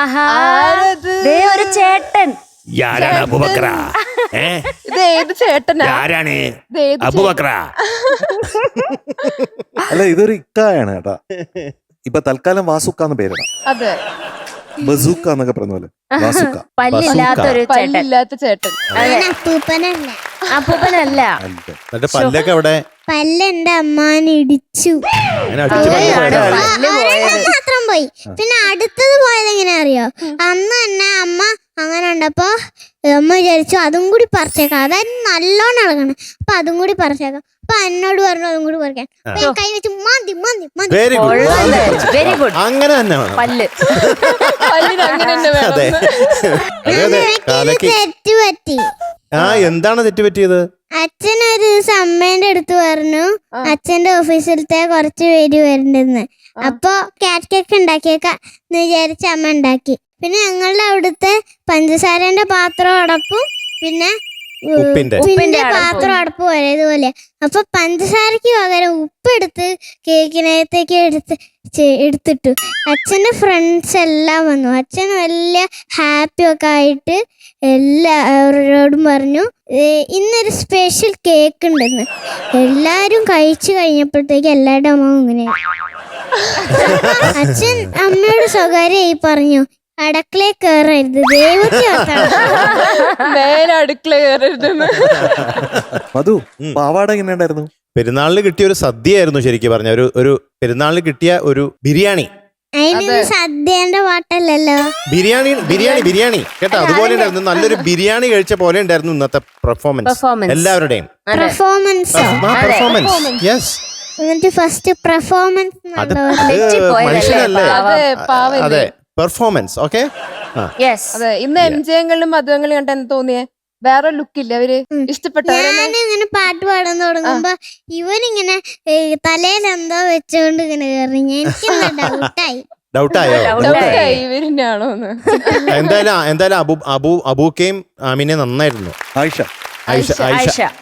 ആഹാ ദേ ഒരു ചേട്ടൻ. ആരാണ് അബൂബക്കറ? ഇത് ഏത് ചേട്ടനാ? ആരാണ് ഇത് ഏത് അബൂബക്കറ? അല്ല ഇതൊരു ഇക്കായാണ് കേട്ടാ. ഇപ്പൊ തൽക്കാലം വാസുക്കാന്ന് പേരിടാം. അതെ, ബസൂക്ക എന്നൊക്കെ പറഞ്ഞ പോലെ വാസുക്ക. പല്ലില്ലാത്തൊരു ചേട്ടൻ. പല്ലില്ലാത്ത ചേട്ടൻ. അപ്പൂപ്പനല്ല. അപ്പൂപ്പനല്ല. എന്നിട്ട് പല്ലൊക്കെ അവിടെ പല്ലെന്റെ അമ്മാനെ ഇടിച്ചു. അങ്ങനെ അടിച്ച് പല്ല് അതാണ് പോയതാ. പല്ല് പോയത്. മാത്രം പോയി. പിന്നെ അടുത്തത് പോയത് എങ്ങനെയാ അറിയോ? അന്ന് തന്നെ അമ്മ അങ്ങനെ ഉണ്ടപ്പോ അമ്മ വിചാരിച്ചു അതും കൂടി പറിച്ചേക്കാം, അതായത് നല്ലോണം ഇളകണം, അപ്പൊ അതും കൂടി പറിച്ചേക്കാം. അപ്പൊ എന്നോട് പറഞ്ഞു അതും കൂടി പറിക്കാൻ. അപ്പൊ ഞാൻ കൈ വെച്ച് മതി മതി മതി. Very good, very good. അങ്ങനെ തന്നെ വേണം. പല്ല് പല്ലിന് അങ്ങനെ തന്നെ വേണം. അതെ അതെ അതെ കാലക്ക്. തെറ്റ് പറ്റി. എന്താണ് തെറ്റ് പറ്റിയത്? അച്ഛൻ ഒരു ദിവസം അമ്മേന്റെ അടുത്ത് പറഞ്ഞു അച്ഛന്റെ ഓഫീസിലത്തെ കുറച്ച് പേര് വരുന്നുണ്ടെന്ന്. അപ്പൊ കാറ്റ് കേക്ക് ഉണ്ടാക്കിയേക്കാന്ന് വിചാരിച്ച് അമ്മ ഉണ്ടാക്കി. പിന്നെ ഞങ്ങളുടെ അവിടുത്തെ പഞ്ചസാരന്റെ പാത്രം അടപ്പും പിന്നെ ഉപ്പിന്റെ പാത്രം അടപ്പ് ഒരേതുപോലെ. അപ്പൊ പഞ്ചസാരക്ക് പകരം ഉപ്പെടുത്ത് കേക്കിനകത്തേക്ക് എടുത്തിട്ടു. അച്ഛന്റെ ഫ്രണ്ട്സ് എല്ലാം വന്നു. അച്ഛൻ വലിയ ഹാപ്പി ഒക്കെ ആയിട്ട് എല്ലാവരോടും പറഞ്ഞു ഇന്നൊരു സ്പെഷ്യൽ കേക്ക് ഉണ്ടെന്ന്. എല്ലാരും കഴിച്ചു കഴിഞ്ഞപ്പോഴത്തേക്ക് എല്ലാവരുടെ അമ്മ ഇങ്ങനെ. അച്ഛൻ അമ്മയോട് സ്വകാര്യമായി പറഞ്ഞു അടുക്കളയിൽ കയറരുത്, ദൈവത്തെ നേരെ അടുക്കള കയറരുതെന്ന്. മധു, പാവാട എങ്ങനെ ഉണ്ടായിരുന്നു? പെരുന്നാളിന് കിട്ടിയ ഒരു സദ്യയായിരുന്നു ശരിക്കും പറഞ്ഞ. ഒരു പെരുന്നാളിന് കിട്ടിയ ഒരു ബിരിയാണി. അതിന് സദ്യന്റെ പാട്ടല്ലല്ലോ, ബിരിയാണി ബിരിയാണി ബിരിയാണി കേട്ടോ. അതുപോലെ ഉണ്ടായിരുന്നു, നല്ലൊരു ബിരിയാണി കഴിച്ച പോലെ ഉണ്ടായിരുന്നു ഇന്നത്തെ പെർഫോമൻസ് എല്ലാവരുടെയും. പെർഫോമൻസ്. യെസ്, എന്നിട്ട് ഫസ്റ്റ് പെർഫോമൻസ് അത് മനുഷ്യനല്ലേ? അതെ, പെർഫോമൻസ്. ഓക്കെ, അതെ. ഇന്ന് എംജെങ്ങളും മധുവങ്ങളും കണ്ട എന്താ തോന്നിയേ? വേറെ ലുക്കില്ല അവര് ഇഷ്ടപ്പെട്ടവരെ. ഞാനിങ്ങനെ പാട്ട് പാടാൻ തുടങ്ങുമ്പോ ഇവനിങ്ങനെ തലയിൽ എന്തോ വെച്ചോണ്ട് ഇങ്ങനെ കയറി. എനിക്ക് ഡൗട്ടായോ? ഇവരിനാണോന്ന്. എന്തായാലും അബൂക്കയും ആമിനെ നന്നായിരുന്നു. ആയിഷ ആയിഷ